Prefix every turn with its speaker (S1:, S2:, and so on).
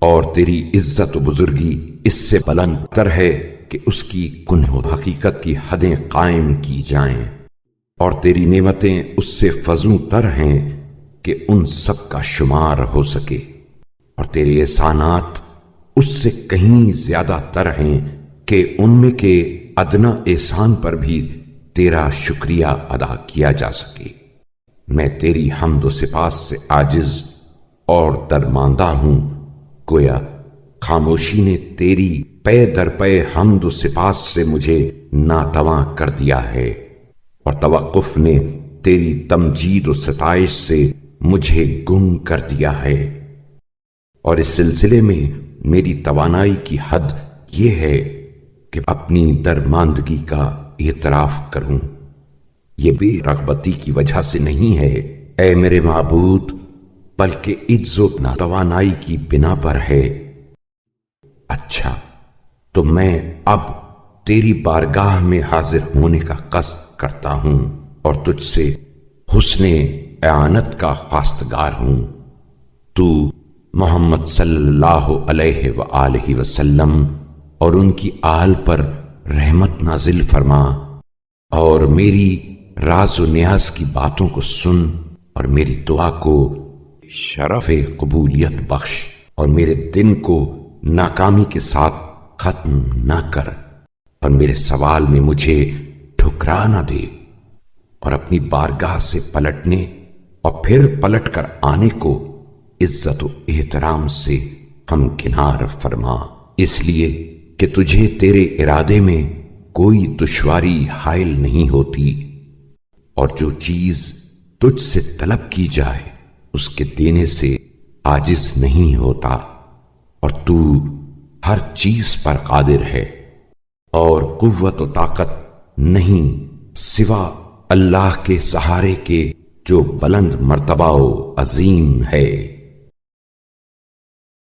S1: اور تیری عزت و بزرگی اس سے بلند تر ہے کہ اس کی کنہ و حقیقت کی حدیں قائم کی جائیں، اور تیری نعمتیں اس سے فزوں تر ہیں کہ ان سب کا شمار ہو سکے، اور تیرے احسانات اس سے کہیں زیادہ تر ہیں کہ ان میں کے ادنا احسان پر بھی تیرا شکریہ ادا کیا جا سکے۔ میں تیری حمد و سپاس سے عاجز اور درماندہ ہوں، گویا خاموشی نے تیری پے در پے حمد و سپاس سے مجھے ناتواں کر دیا ہے، اور توقف نے تیری تمجید و ستائش سے مجھے گم کر دیا ہے۔ اور اس سلسلے میں میری توانائی کی حد یہ ہے کہ اپنی درماندگی کا اعتراف کروں، یہ بے رغبتی کی وجہ سے نہیں ہے اے میرے معبود، بلکہ عجز و ناتوانائی کی بنا پر ہے۔ اچھا، تو میں اب تیری بارگاہ میں حاضر ہونے کا قصد کرتا ہوں اور تجھ سے حسن اعانت کا خواستگار ہوں۔ تو محمد صلی اللہ علیہ وآلہ وسلم اور ان کی آل پر رحمت نازل فرما، اور میری راز و نیاز کی باتوں کو سن، اور میری دعا کو شرف قبولیت بخش، اور میرے دن کو ناکامی کے ساتھ ختم نہ کر، اور میرے سوال میں مجھے ٹھکرا نہ دے، اور اپنی بارگاہ سے پلٹنے اور پھر پلٹ کر آنے کو عزت و احترام سے ہمکنار فرما، اس لیے کہ تجھے تیرے ارادے میں کوئی دشواری حائل نہیں ہوتی، اور جو چیز تجھ سے طلب کی جائے اس کے دینے سے عاجز نہیں ہوتا، اور تو ہر چیز پر قادر ہے، اور قوت و طاقت نہیں سوا اللہ کے سہارے کے جو بلند مرتبہ و عظیم ہے۔